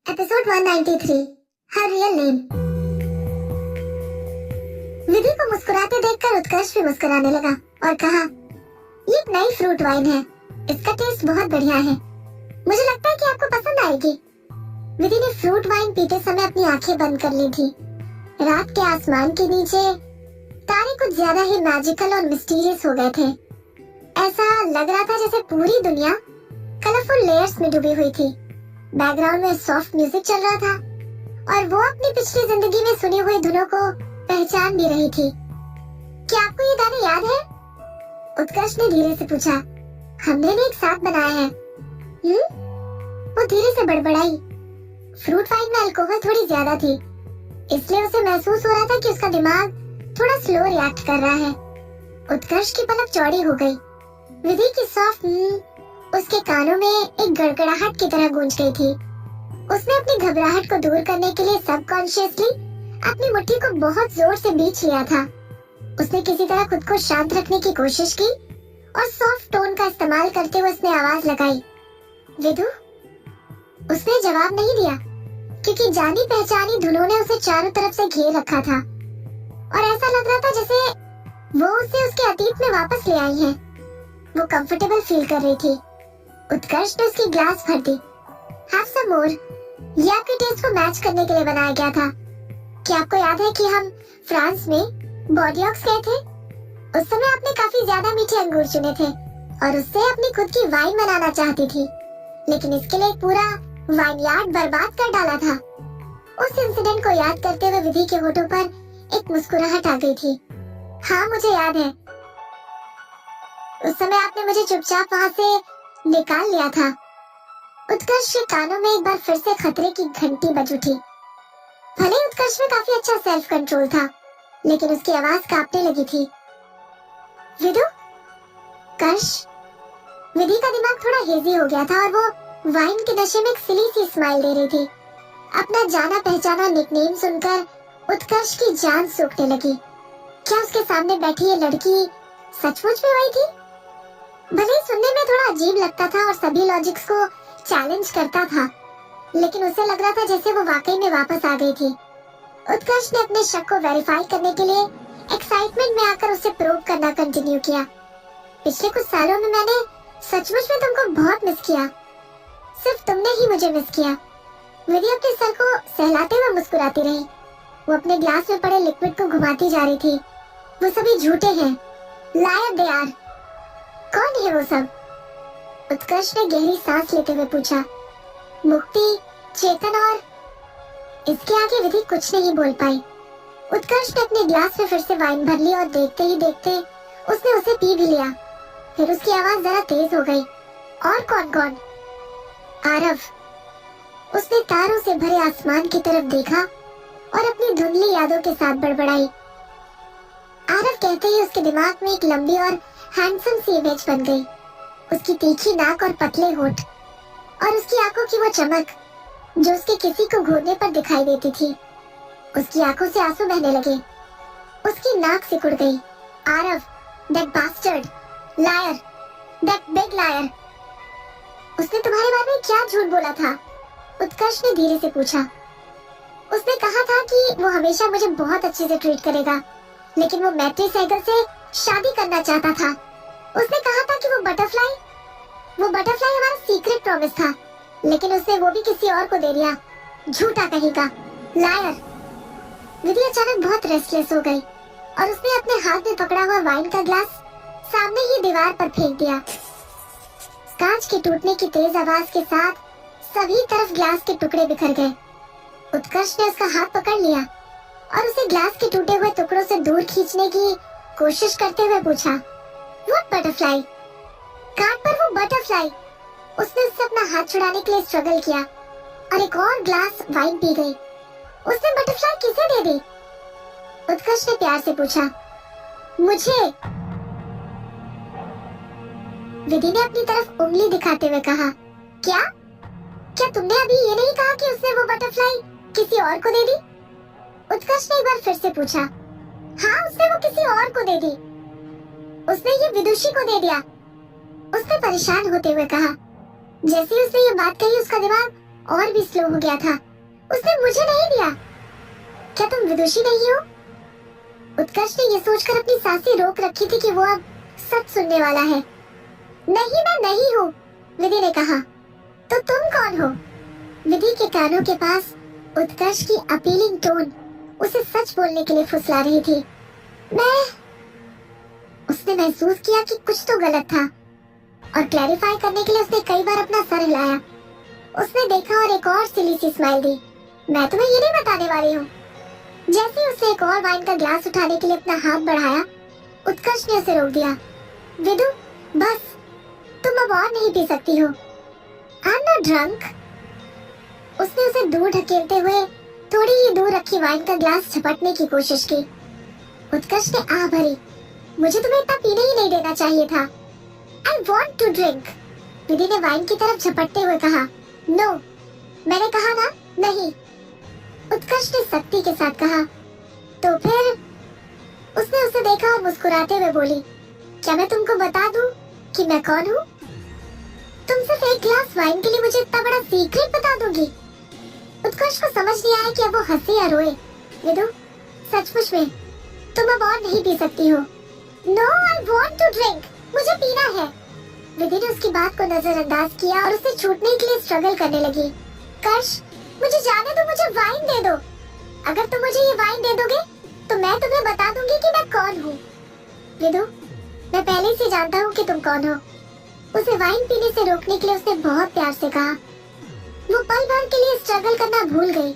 Episode 193 हर real name. विधि को मुस्कुराते देखकर उत्कर्ष भी मुस्कुराने लगा और कहा, ये एक नई फ्रूट वाइन है, इसका टेस्ट बहुत बढ़िया है, मुझे लगता है कि आपको पसंद आएगी। विधि ने फ्रूट वाइन पीते समय अपनी आंखें बंद कर ली थी। रात के आसमान के नीचे तारे कुछ ज्यादा ही मैजिकल और मिस्टीरियस हो गए थे। ऐसा लग रहा था जैसे पूरी दुनिया कलरफुल लेयर्स में डूबी हुई थी। बैकग्राउंड में सॉफ्ट म्यूजिक चल रहा था और वो अपनी पिछली जिंदगी में सुनी हुई धुनों को पहचान भी रही थी। क्या आपको ये गाने याद है? उत्कर्ष ने धीरे से पूछा। हमने भी एक साथ बनाया है। वो धीरे से बड़बड़ाई। फ्रूट वाइन में अल्कोहल थोड़ी ज्यादा थी, इसलिए उसे महसूस हो रहा था कि उसका दिमाग थोड़ा स्लो रिएक्ट कर रहा है। उत्कर्ष की पलक चौड़ी हो गई। विधि की सॉफ्ट उसके कानों में एक गड़गड़ाहट की तरह गूंज गई थी। उसने अपनी घबराहट को दूर करने के लिए सबकॉन्शियसली अपनी मुट्ठी को बहुत जोर से बींच लिया था। उसने किसी तरह खुद को शांत रखने की कोशिश की और सॉफ्ट टोन का इस्तेमाल करते हुए उसने आवाज लगाई, विधु। उसने जवाब नहीं दिया क्योंकि जानी पहचानी धुनों ने उसे चारों तरफ से घेर रखा था और ऐसा लग रहा था जैसे वो उसे उसके अतीत में वापस ले आई है। वो कंफर्टेबल फील कर रही थी। उत्कर्ष ने उसकी ग्लास भर दी। हैव सम मोर। ये आपके टेस्ट को मैच करने के लिए बनाया गया था। क्या आपको याद है कि हम फ्रांस में बॉर्डियोक्स गए थे? उस समय आपने काफी ज्यादा मीठे अंगूर चुने थे और उससे अपनी खुद की वाइन बनाना चाहती थी, लेकिन इसके लिए पूरा वाइनयार्ड बर्बाद कर डाला था। उस इंसिडेंट को याद करते हुए विधि के होठों पर एक मुस्कुराहट आ गई थी। हाँ, मुझे याद है। उस समय आपने मुझे चुपचाप वहाँ से निकाल लिया था। उत्कर्ष के कानों में एक बार फिर से खतरे की घंटी बज उठी। भले उत्कर्ष में काफी अच्छा सेल्फ कंट्रोल था, लेकिन उसकी आवाज कांपने लगी थी। विधु, कर्ष। विधि का दिमाग थोड़ा हेजी हो गया था और वो वाइन के नशे में एक सिली सी स्माइल दे रही थी। अपना जाना पहचाना निकनेम सुनकर उत्कर्ष की जान सूखने लगी। क्या उसके सामने बैठी ये लड़की सचमुच में वही थी? भले ही सुनने में थोड़ा अजीब लगता था और सभी लॉजिक्स को चैलेंज करता था, लेकिन उसे लग रहा था जैसे वो वाकई में वापस आ गई थी। उत्कर्ष ने अपने शक को वेरीफाई करने के लिए एक्साइटमेंट में आकर उसे प्रोब करना कंटिन्यू किया। पिछले कुछ सालों में मैंने सचमुच में तुमको बहुत मिस किया। सिर्फ तुमने ही मुझे मिस किया। विधि अपने सर को सहलाते हुए मुस्कुराती रही। वो अपने ग्लास में पड़े लिक्विड को घुमाती जा रही थी। वो सभी झूठे हैं, लायर दे आर। कौन है वो सब? उत्कर्ष ने गहरी सांस लेते हुए पूछा। मुक्ति, चेतन और इसके आगे विधि कुछ नहीं बोल पाई। उत्कर्ष ने अपने ग्लास में फिर से वाइन भर ली और देखते ही देखते उसने उसे पी भी लिया। फिर उसकी आवाज जरा तेज हो गई। और कौन कौन? आरव। उसने तारों से भरे आसमान की तरफ देखा और अपनी धुंधली यादों के साथ बड़बड़ाई। आरव कहते ही उसके दिमाग में एक लंबी और हैंडसम सी इमेज बन गई। उसकी तीखी नाक और पतले होठ और उसकी आंखों की वो चमक जो उसके किसी को घूरने पर दिखाई देती थी। उसकी आंखों से आंसू बहने लगे। उसकी नाक सिकुड़ गई। Aarav, that bastard, liar, that big liar. उसने तुम्हारे बारे में क्या झूठ बोला था? उत्कर्ष ने धीरे से पूछा। उसने कहा था कि वो हमेशा मुझे बहुत अच्छे से ट्रीट करेगा, लेकिन वो मैत्री सहगल से शादी करना चाहता था। उसने कहा था कि वो बटरफ्लाई हमारा सीक्रेट प्रॉमिस था, लेकिन उसने वो भी किसी और को दे दिया। झूठा कहेगा, लायर। विधि अचानक बहुत रेस्टलेस हो गई और उसने अपने हाथ में पकड़ा हुआ वाइन का ग्लास सामने ही दीवार पर फेंक दिया। कांच के टूटने की तेज आवाज के साथ सभी तरफ ग्लास के टुकड़े बिखर गए। उत्कर्ष ने उसका हाथ पकड़ लिया और उसे ग्लास के टूटे हुए टुकड़ों से दूर खींचने की कोशिश करते हुए पूछा, व्हाट बटरफ्लाई? कार्ड पर वो बटरफ्लाई। उसने उससे अपना हाथ छुड़ाने के लिए स्ट्रगल किया और एक और ग्लास वाइन पी गई। उसने बटरफ्लाई किसे दे दी? उत्कर्ष ने प्यार से पूछा। मुझे। विधि ने अपनी तरफ उंगली दिखाते हुए कहा, क्या तुमने अभी ये नहीं कहा कि उसने वो बटरफ्लाई किसी और को दे दी? उत्कर्ष ने एक बार फिर से पूछा। हाँ, उसने वो किसी और को दे दी। उसने ये विदुषी को दे दिया। उसने परेशान होते हुए कहा। जैसे ही उसने ये बात कही उसका दिमाग और भी स्लो हो गया था। उसने मुझे नहीं दिया। क्या तुम विदुषी नहीं हो? उत्कर्ष ने ये सोचकर अपनी सांसें रोक रखी थी कि वो अब सच सुनने वाला है। नहीं, मैं नहीं हूँ, विधि ने कहा। तो तुम कौन हो? विधि के कानों के पास उत्कर्ष की अपीलिंग टोन उसे सच बोलने के लिए फुसला रही थी। मैं। उसने महसूस किया कि कुछ तो गलत था और क्लैरिफाई करने के लिए उसने कई बार अपना सर हिलाया। उसने देखा और एक और सिली सी स्माइल दी। मैं तुम्हें ये नहीं बताने वाली हूँ। जैसे ही उसने एक और वाइन का ग्लास उठाने के लिए अपना हाथ बढ़ाया, उत्कर्ष ने उसे रोक दिया। विदु, बस, तुम अब और नहीं पी सकती हो। I am not drunk. उसने उसे दूर ढकेलते हुए थोड़ी ही दूर रखी वाइन का ग्लास झपटने की कोशिश की। उत्कर्ष ने आह भरी। मुझे तुम्हें इतना पीने ही नहीं देना चाहिए था। I want to drink. Vidhi ने वाइन की तरफ झपटते हुए कहा। नो, मैंने कहा ना, नहीं। उत्कर्ष ने सख्ती के साथ कहा। तो फिर? उसने उसे देखा और मुस्कुराते हुए बोली, क्या मैं तुमको बता दूं कि मैं कौन हूँ? तुम सिर्फ एक ग्लास वाइन के लिए मुझे इतना बड़ा सीक्रेट बता दोगी? उत्कर्ष को समझ नहीं आया कि अब वो हंसे या रोए। विदु, सचमुच में तुम अब और नहीं पी सकती हो। No, I want to drink. मुझे पीना है। विधि ने उसकी बात को नजरअंदाज किया और उसे छूटने के लिए स्ट्रगल करने लगी। कर्ष, मुझे जाने दो, मुझे वाइन दे दो। अगर तुम मुझे ये वाइन दे दोगे तो मैं तुम्हें बता दूंगी कि मैं कौन हूँ। विदु, मैं पहले से जानता हूँ कि तुम कौन हो। उसे वाइन पीने से रोकने के लिए उसने बहुत प्यार से कहा। वो पल भर के लिए स्ट्रगल करना भूल गई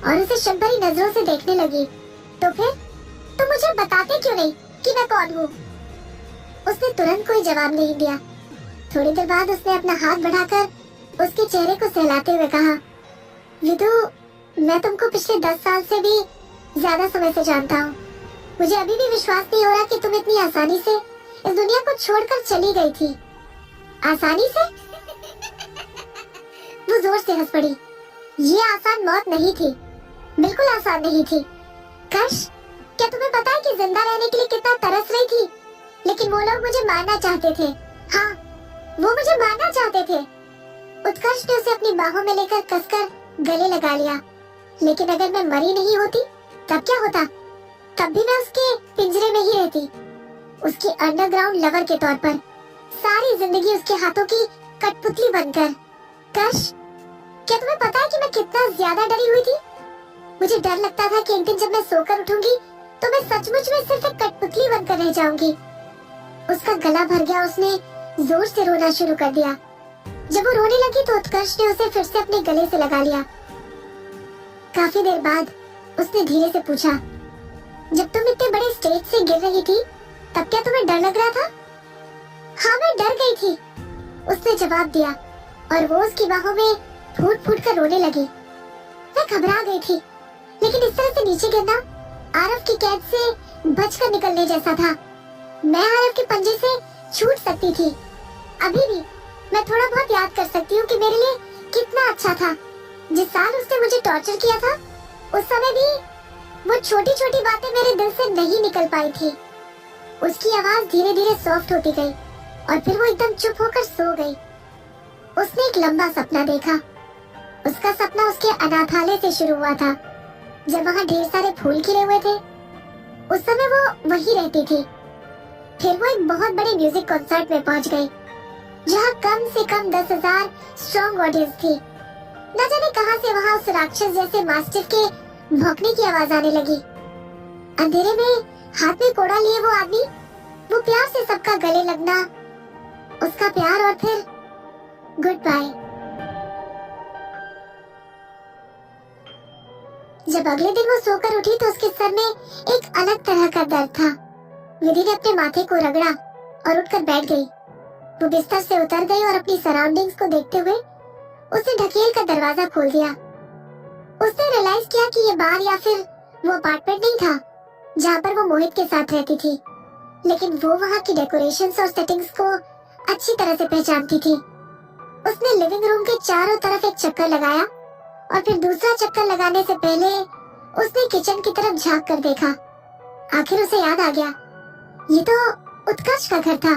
और उसे शंभरी नजरों से देखने लगी। तो फिर तुम मुझे बताते क्यों नहीं कि मैं कौन हूँ? उसने तुरंत कोई जवाब नहीं दिया। थोड़ी देर बाद उसने अपना हाथ बढ़ाकर उसके चेहरे को सहलाते हुए कहा, विदु, मैं तुमको पिछले 10 साल से भी ज्यादा समय से जानता हूँ। मुझे अभी भी विश्वास नहीं हो रहा कि तुम इतनी आसानी से इस दुनिया को छोड़कर चली गई थी। आसानी से? वो जोर से हंस पड़ी। ये आसान मौत नहीं थी, बिल्कुल आसान नहीं थी। कर्ष, क्या तुम्हें पता है कि जिंदा रहने के लिए कितना तरस रही थी? लेकिन वो लोग मुझे मारना चाहते थे। हाँ, वो मुझे मारना चाहते थे। उत्कर्ष ने उसे अपनी बाहों में लेकर कसकर गले लगा लिया। लेकिन अगर मैं मरी नहीं होती तब क्या होता? तब भी मैं उसके पिंजरे में ही रहती, उसकी अंडरग्राउंड लवर के तौर पर, सारी जिंदगी उसके हाथों की कठपुतली बनकर। कर्ष, क्या तुम्हें पता है कि मैं कितना ज्यादा डरी हुई थी? मुझे डर लगता था कि एक दिन जब मैं सोकर उठूंगी तो मैं सचमुच में सिर्फ एक कठपुतली बनकर रह जाऊंगी। उसका गला भर गया। उसने जोर से रोना शुरू कर दिया। जब वो रोने लगी तो उत्कर्ष ने उसे फिर से अपने गले से लगा लिया। काफी देर बाद उसने धीरे से पूछा, जब तुम इतने बड़े स्टेज से गिर रही थी तब क्या तुम्हें डर लग रहा था? हाँ, मैं डर गई थी, उसने जवाब दिया और वो उसकी बाहों में फूट फूट कर रोने लगी। मैं घबरा गई थी, लेकिन इस तरह से नीचे गिरना आरव की कैद से बचकर निकलने जैसा था। मैं आरव के पंजे से छूट सकती थी। अभी भी मैं थोड़ा बहुत याद कर सकती हूँ कि मेरे लिए कितना अच्छा था। जिस साल उसने मुझे टॉर्चर किया था, उस समय भी वो छोटी छोटी बातें मेरे दिल से नहीं निकल पाई थी। उसकी आवाज धीरे धीरे सॉफ्ट होती गई और फिर वो एकदम चुप होकर सो गई। उसने एक लंबा सपना देखा। उसका सपना उसके अनाथालय से शुरू हुआ था, जब वहाँ ढेर सारे फूल खिले हुए थे। उस समय वो वहीं रहती थी। फिर वो एक बहुत बड़े म्यूजिक कॉन्सर्ट में पहुंच गई, जहाँ कम से कम 10,000 स्ट्रॉन्ग ऑडियंस थी। न जाने कहां से वहाँ उस राक्षस जैसे मास्टिफ के भौंकने की आवाज आने लगी। अंधेरे में हाथ में कोड़ा लिए वो आदमी, वो प्यार से सबका गले लगना, उसका प्यार और फिर गुड बाय। जब अगले दिन वो सोकर उठी तो उसके सर में एक अलग तरह का दर्द था। विधि ने अपने माथे को रगड़ा और उठकर बैठ गई। वो बिस्तर से उतर गई और अपनी सराउंडिंग्स को देखते हुए उसने ढकेल कर दरवाजा खोल दिया। उसने रियलाइज किया कि ये बार या फिर वो अपार्टमेंट नहीं था जहाँ पर वो मोहित के साथ रहती थी, लेकिन वो वहाँ की डेकोरेशंस और सेटिंग्स को अच्छी तरह से पहचानती थी। उसने लिविंग रूम के चारों तरफ एक चक्कर लगाया और फिर दूसरा चक्कर लगाने से पहले उसने किचन की तरफ झांक कर देखा। आखिर उसे याद आ गया, ये तो उत्कर्ष का घर था।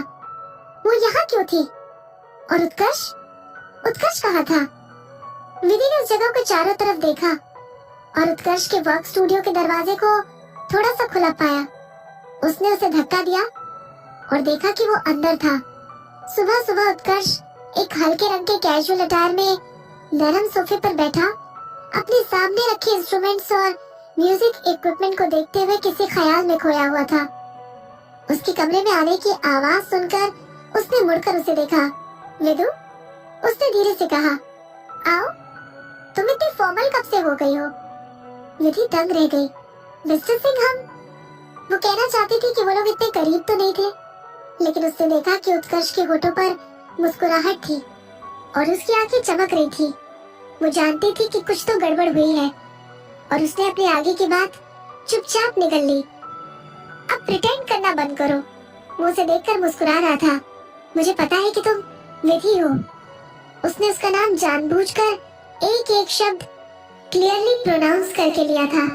वो यहाँ क्यों थी? और उत्कर्ष कहाँ था? विधि ने उस जगह को चारों तरफ देखा और उत्कर्ष के वर्क स्टूडियो के दरवाजे को थोड़ा सा खुला पाया। उसने उसे धक्का दिया और देखा कि वो अंदर था। सुबह सुबह उत्कर्ष एक हल्के रंग के कैजुअल अटायर में नरम सोफे पर बैठा अपने सामने रखे इंस्ट्रूमेंट्स और म्यूजिक इक्विपमेंट को देखते हुए किसी ख्याल में खोया हुआ था। उसके कमरे में आने की आवाज सुनकर उसने मुड़कर उसे देखा। विदु, उसने धीरे से कहा, आओ, तुम इतनी फॉर्मल कब से हो गई हो? विधि दंग रह गई। मिस्टर सिंह, हम वो कहना चाहती थी कि वो लोग इतने करीब तो नहीं थे, लेकिन उसने देखा कि उत्कर्ष के होठों पर मुस्कुराहट थी और उसकी आंखें चमक रही थी। वो जानती थी कि कुछ तो गड़बड़ हुई है और उसने अपने आगे की बात चुपचाप निगल ली। अब प्रिटेंड करना बंद करो। वो उसे देखकर मुस्कुरा रहा था। मुझे पता है कि तुम विधि हो। उसने उसका नाम जानबूझकर एक एक शब्द क्लियरली प्रोनाउंस करके लिया था।